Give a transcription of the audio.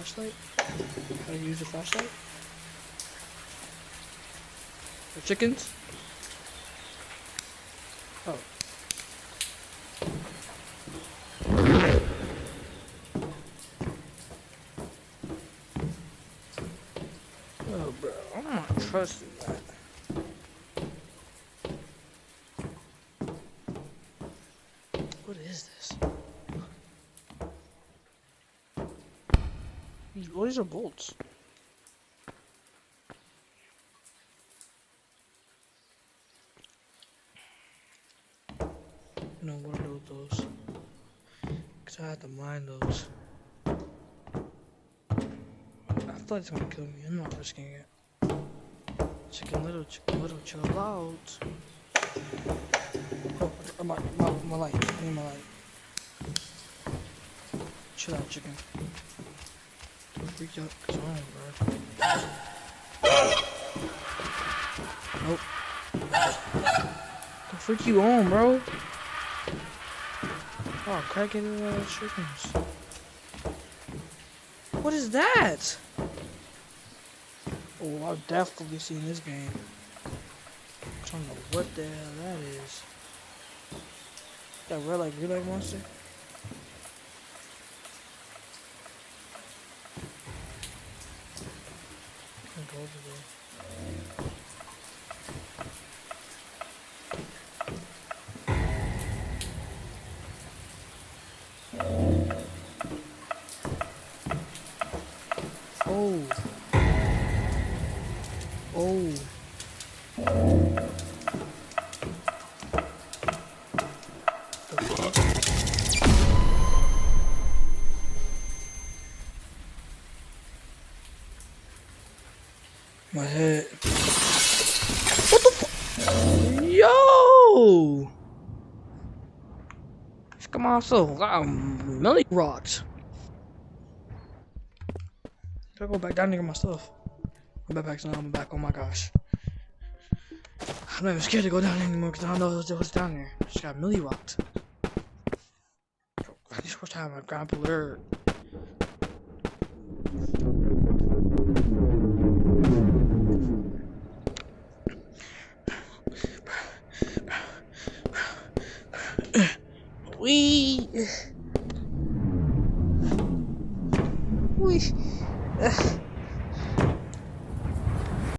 flashlight? How to use the flashlight? The chickens? Oh. Oh, bro, I'm not trusting that. What is this? These are bolts. No, what are those? Cause I had to mine those. I thought it's gonna kill me. I'm not risking it. Chicken little, chill out. Oh, my light. I need my light. Chill out, chicken. Don't freak out, cause I'm bro. Nope. Don't freak you on, bro. Oh, cracking chickens. What is that? Oh, I've definitely seen this game. I don't know what the hell that is. That red like relay monster? Can't go over there. Oh. Oh. My head. What the fuck? Yo! Just come on, so million rocks. Gotta go back down there and get my stuff. My backpack's now, I'm back. Oh my gosh. I'm not even scared to go down anymore because I don't know what's down there. Just got milli rocked. I just supposed to have my grappler. Wee.